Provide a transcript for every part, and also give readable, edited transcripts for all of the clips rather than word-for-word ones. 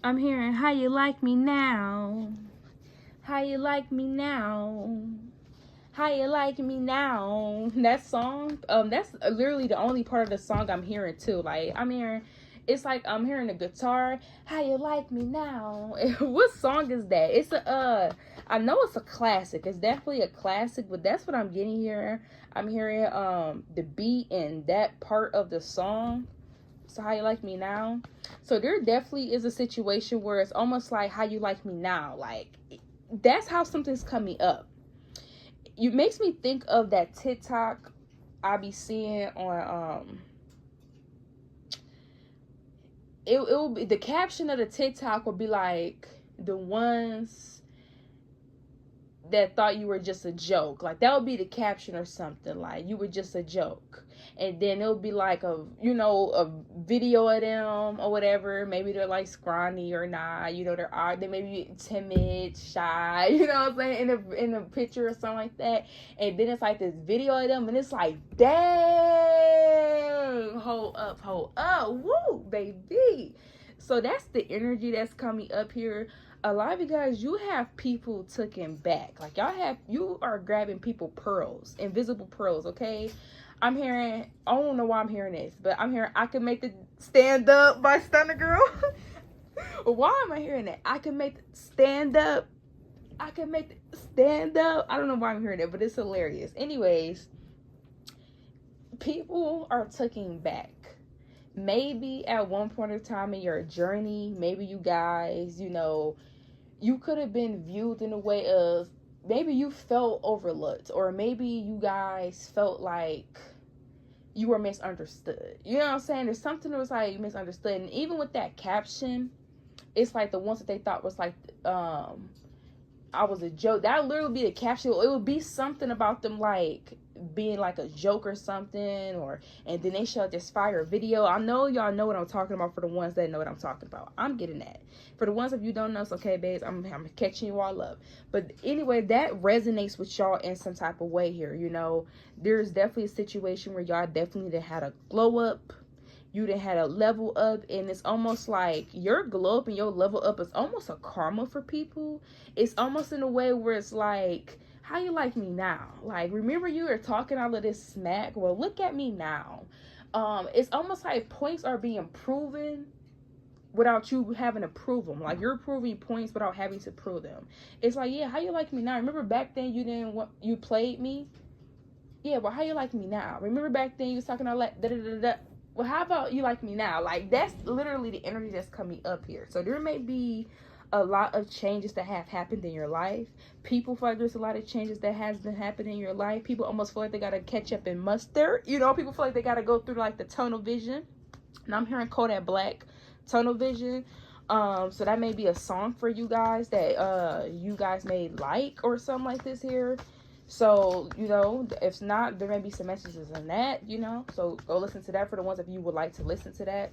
I'm hearing how you like me now. How you like me now. How you like me now. That song, that's literally the only part of the song I'm hearing too. Like I'm hearing, it's like I'm hearing the guitar. How you like me now. What song is that? It's a I know it's a classic. It's definitely a classic, but that's what I'm getting here. I'm hearing the beat and that part of the song. So how you like me now. So there definitely is a situation where it's almost like how you like me now. Like that's how something's coming up. It makes me think of that TikTok I be seeing on it will be, the caption of the TikTok will be like the ones that thought you were just a joke. Like that would be the caption or something, like you were just a joke. And then it'll be like a video of them or whatever. Maybe they're like scrawny or not, they may be timid, shy, you know what I'm saying, in a picture or something like that. And then it's like this video of them and it's like, dang, hold up, woo, baby. So that's the energy that's coming up here. A lot of you guys, you have people taken back. Like you are grabbing people pearls, invisible pearls, okay? I'm hearing, I don't know why I'm hearing this, but I'm hearing I Can Make the Stand Up by Stunner Girl. Why am I hearing that? I can make the stand up. I can make the stand up. I don't know why I'm hearing that, but it's hilarious. Anyways, people are taking back. Maybe at one point in time in your journey, maybe you guys, you could have been viewed in a way of, maybe you felt overlooked, or maybe you guys felt like you were misunderstood. You know what I'm saying? There's something that was like misunderstood. And even with that caption, it's like the ones that they thought was like, I was a joke. That would literally be the caption. It would be something about them like being like a joke or something, and then they showed this fire video. I know y'all know what I'm talking about. For the ones that know what I'm talking about, I'm getting that. For the ones of you don't know, it's okay, babes. I'm catching you all up. But anyway, that resonates with y'all in some type of way here. There's definitely a situation where y'all definitely had a glow up. You done had a level up, and it's almost like your glow up and your level up is almost a karma for people. It's almost in a way where it's like, how you like me now? Like, remember you were talking all of this smack? Well, look at me now. It's almost like points are being proven without you having to prove them. Like, you're proving points without having to prove them. It's like, yeah, how you like me now? Remember back then you played me? Yeah, well, how you like me now? Remember back then you was talking all that da-da-da-da? Well, how about you like me now? Like, that's literally the energy that's coming up here. So there may be a lot of changes that have happened in your life. People feel like there's a lot of changes that has been happening in your life. People almost feel like they gotta catch up in mustard. People feel like they gotta go through like the tunnel vision. And I'm hearing Kodak Black, tunnel vision. So that may be a song for you guys that you guys may like or something like this here. So, if not, there may be some messages in that, so go listen to that for the ones of you would like to listen to that.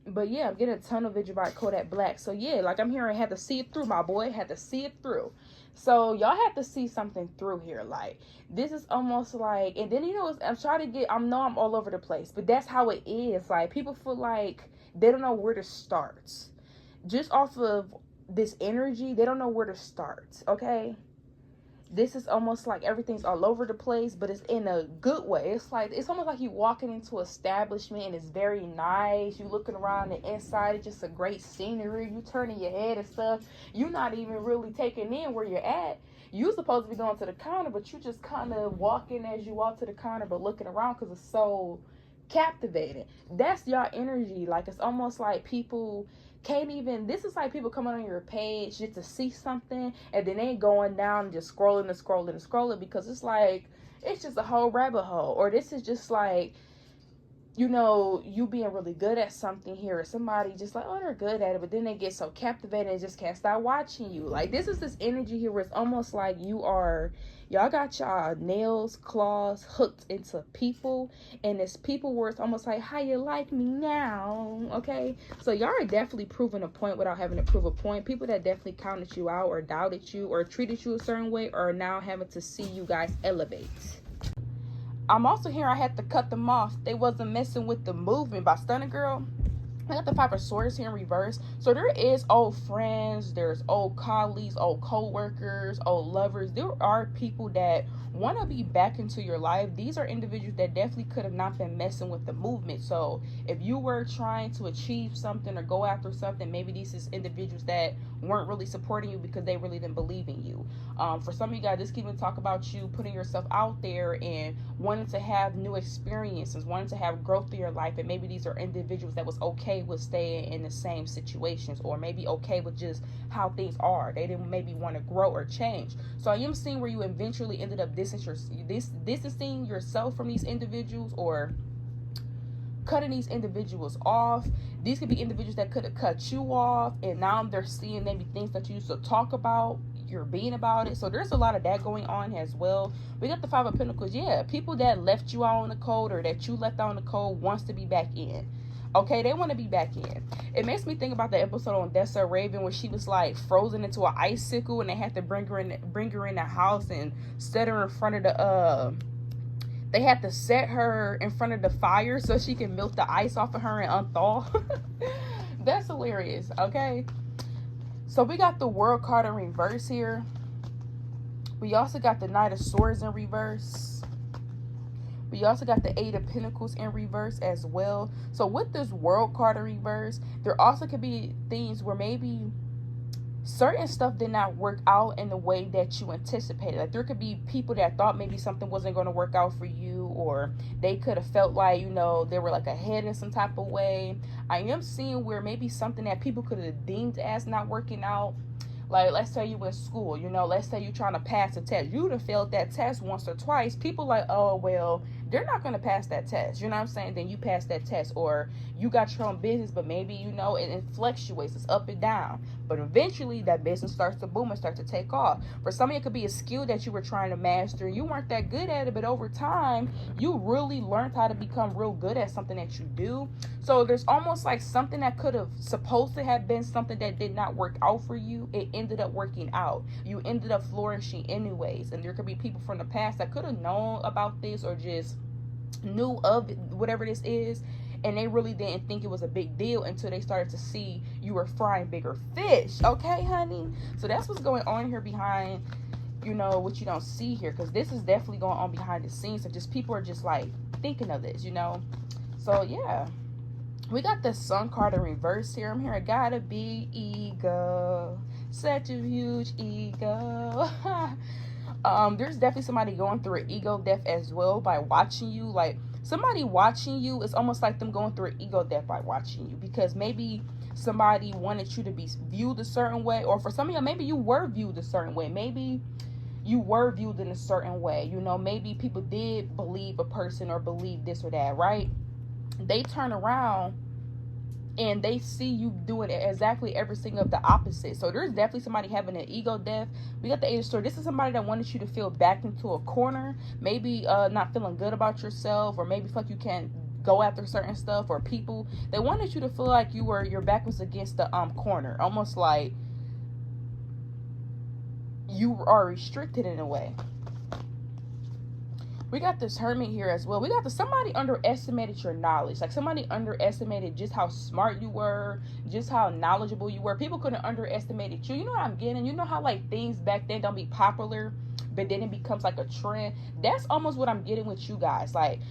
But yeah, I'm getting a ton of video about Kodak Black. So yeah, like I'm hearing, had to see it through, my boy, had to see it through. So y'all have to see something through here. Like, this is almost like, and then, I'm trying to I'm all over the place, but that's how it is. Like, people feel like they don't know where to start. Just off of this energy, they don't know where to start, okay? This is almost like everything's all over the place, but it's in a good way. It's almost like you walking into an establishment and it's very nice. You looking around the inside, it's just a great scenery. You turning your head and stuff. You're not even really taking in where you're at. You're supposed to be going to the counter, but you just kind of walking as you walk to the counter, but looking around because it's so captivating. That's your energy. Like, it's almost like people can't even, this is like people coming on your page just to see something, and then they going down and just scrolling because it's like, it's just a whole rabbit hole. Or this is just like, you being really good at something here, or somebody just like, oh, they're good at it, but then they get so captivated and just can't stop watching you. Like, this is this energy here where it's almost like y'all got y'all nails, claws hooked into people, and it's people where it's almost like, how you like me now, okay? So y'all are definitely proving a point without having to prove a point. People that definitely counted you out or doubted you or treated you a certain way are now having to see you guys elevate. I'm also hearing I had to cut them off. They wasn't messing with the movement by Stunner Girl. I got the Five of Swords here in reverse. So there is old friends, there's old colleagues, old co-workers, old lovers. There are people that want to be back into your life. These are individuals that definitely could have not been messing with the movement. So if you were trying to achieve something or go after something, maybe these is individuals that weren't really supporting you because they really didn't believe in you. For some of you guys, this can even talk about you putting yourself out there and wanting to have new experiences, wanting to have growth in your life. And maybe these are individuals that was okay with staying in the same situations, or maybe okay with just how things are. They didn't maybe want to grow or change. So I am seeing where you eventually ended up distancing yourself from these individuals, or cutting these individuals off. These could be individuals that could have cut you off, and now they're seeing maybe things that you used to talk about, you're being about it. So there's a lot of that going on as well. We got the Five of Pentacles. Yeah, people that left you out on the cold, or that you left out on the cold, wants to be back in. Okay, they want to be back in. It makes me think about the episode on Dessa Raven where she was like frozen into an icicle, and they had to bring her in the house and set her in front of the they had to set her in front of the fire so she can melt the ice off of her and unthaw. That's hilarious. Okay, so we got the World card in reverse here. We also got the Knight of Swords in reverse. We also got the Eight of Pentacles in reverse as well. So with this World card in reverse, there also could be things where maybe certain stuff did not work out in the way that you anticipated. Like there could be people that thought maybe something wasn't going to work out for you, or they could have felt like, you know, they were like ahead in some type of way. I am seeing where maybe something that people could have deemed as not working out. Like, let's say you in school, you know, let's say you're trying to pass a test. You would have failed that test once or twice. People like, oh, well, they're not going to pass that test. You know what I'm saying? Then you pass that test. Or you got your own business, but maybe, you know, it fluctuates. It's up and down. But eventually that business starts to boom and start to take off. For some of you, it could be a skill that you were trying to master. You weren't that good at it, but over time, you really learned how to become real good at something that you do. So there's almost like something that could have supposed to have been something that did not work out for you. It ended up working out. You ended up flourishing anyways. And there could be people from the past that could have known about this, or just knew of it, whatever this is, and they really didn't think it was a big deal until they started to see you were frying bigger fish. Okay, honey? So that's what's going on here behind, you know, what you don't see here, because this is definitely going on behind the scenes of just people are just like thinking of this, you know. So yeah, we got the Sun card in reverse here. I'm hearing gotta be ego, such a huge ego. There's definitely somebody going through an ego death as well by watching you. Like somebody watching you, it's almost like them going through an ego death by watching you, because maybe somebody wanted you to be viewed a certain way, or for some of you, maybe you were viewed a certain way. Maybe you were viewed in a certain way, you know. Maybe people did believe a person or believe this or that, right? They turn around and they see you doing exactly everything of the opposite. So there's definitely somebody having an ego death. We got the Eight of Swords. This is somebody that wanted you to feel backed into a corner, maybe not feeling good about yourself, or maybe feel like you can't go after certain stuff, or people. They wanted you to feel like your back was against the corner, almost like you are restricted in a way. We got this Hermit here as well. We got somebody underestimated your knowledge. Like somebody underestimated just how smart you were, just how knowledgeable you were. People couldn't underestimate you. You know what I'm getting? You know how like things back then don't be popular, but then it becomes like a trend? That's almost what I'm getting with you guys. Like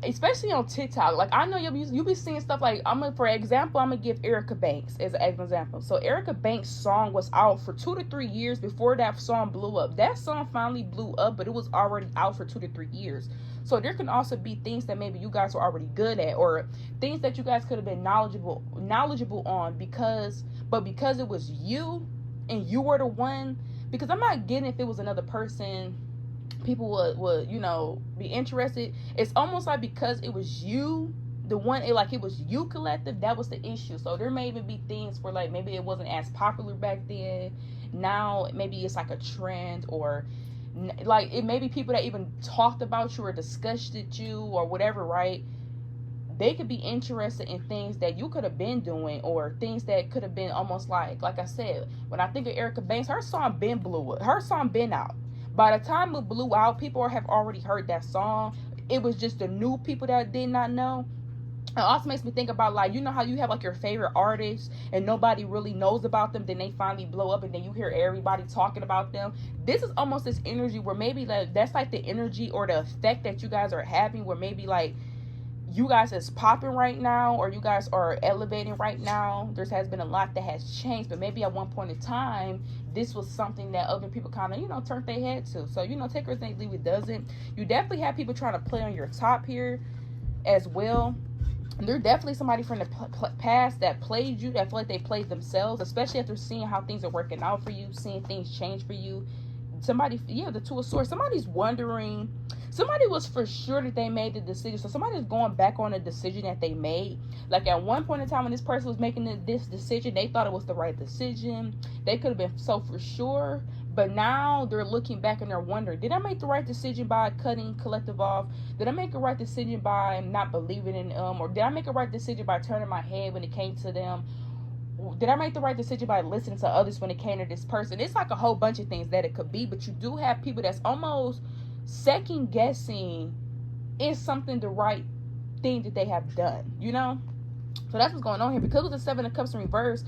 especially on TikTok. Like I know you'll be seeing stuff like, for example, I'm gonna give Erica Banks as an example. So Erica Banks' song was out for 2 to 3 years before that song blew up. That song finally blew up, but it was already out for 2 to 3 years. So there can also be things that maybe you guys were already good at, or things that you guys could have been knowledgeable on, because it was you and you were the one. Because I'm not getting if it was another person, people would you know, be interested. It's almost like because it was you, the one, it was you collective, that was the issue. So there may even be things where like maybe it wasn't as popular back then. Now maybe it's like a trend, or like it may be people that even talked about you or discussed you or whatever, right? They could be interested in things that you could have been doing, or things that could have been almost like I said, when I think of Erica Banks, her song been out. By the time it blew out, people have already heard that song. It was just the new people that did not know. It also makes me think about, like, you know how you have like your favorite artist and nobody really knows about them, then they finally blow up and then you hear everybody talking about them. This is almost this energy where maybe like that's like the energy or the effect that you guys are having, where maybe like you guys is popping right now, or you guys are elevating right now. There has been a lot that has changed, but maybe at one point in time this was something that other people kind of, you know, turned their head to. So, you know, take everything, leave it doesn't. You definitely have people trying to play on your top here as well. There's definitely somebody from the past that played you, that feel like they played themselves, especially after seeing how things are working out for you, seeing things change for you. Somebody, yeah, the Two of Swords, somebody's wondering, somebody was for sure that they made the decision, so somebody's going back on a decision that they made. Like at one point in time when this person was making this decision, they thought it was the right decision, they could have been so for sure, but now they're looking back and they're wondering, did I make the right decision by cutting collective off? Did I make the right decision by not believing in them? Or did I make a right decision by turning my head when it came to them? Did I make the right decision by listening to others when it came to this person? It's like a whole bunch of things that it could be, but you do have people that's almost second guessing, is something the right thing that they have done, you know? So that's what's going on here. Because of the Seven of Cups in reverse,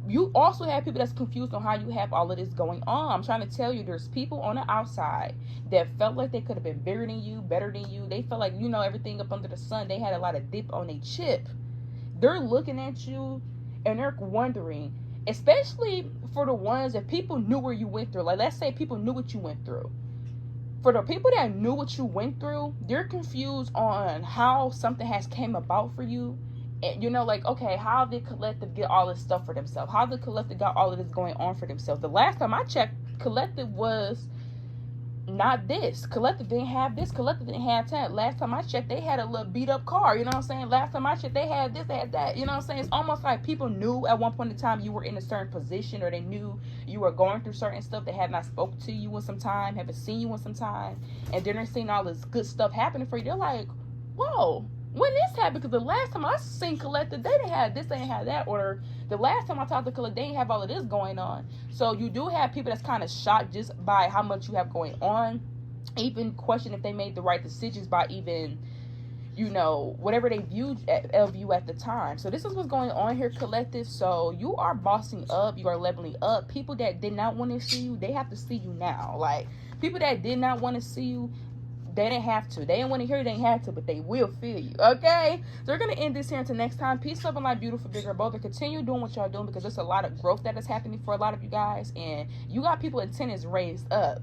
you also have people that's confused on how you have all of this going on. I'm trying to tell you, there's people on the outside that felt like they could have been bigger than you, better than you. They felt like, you know, everything up under the sun. They had a lot of dip on their chip. They're looking at you and they're wondering, especially for the ones that people knew where you went through. Like, let's say people knew what you went through. For the people that knew what you went through, they're confused on how something has came about for you. And, you know, like, okay, how did collective get all this stuff for themselves? How did collective got all of this going on for themselves? The last time I checked, collective was not this. Collective didn't have this. Collective didn't have that. Last time I checked, they had a little beat up car. You know what I'm saying? Last time I checked, they had this, they had that. You know what I'm saying? It's almost like people knew at one point in time you were in a certain position, or they knew you were going through certain stuff. They had not spoke to you in some time, haven't seen you in some time, and then they're seeing all this good stuff happening for you. They're like, whoa, when this happened? Because the last time I seen collective, they didn't have this, they didn't have that, or the last time I talked to collective, they didn't have all of this going on. So you do have people that's kind of shocked just by how much you have going on, even question if they made the right decisions by even, you know, whatever they viewed of you at the time. So this is what's going on here, collective. So you are bossing up, you are leveling up. People that did not want to see you, they have to see you now. Like, people that did not want to see you, they didn't have to. They didn't want to hear you, they didn't have to, but they will feel you, okay? So we're going to end this here until next time. Peace, love, and light, beautiful, bigger, both. And continue doing what y'all doing, because there's a lot of growth that is happening for a lot of you guys, and you got people antennas raised up.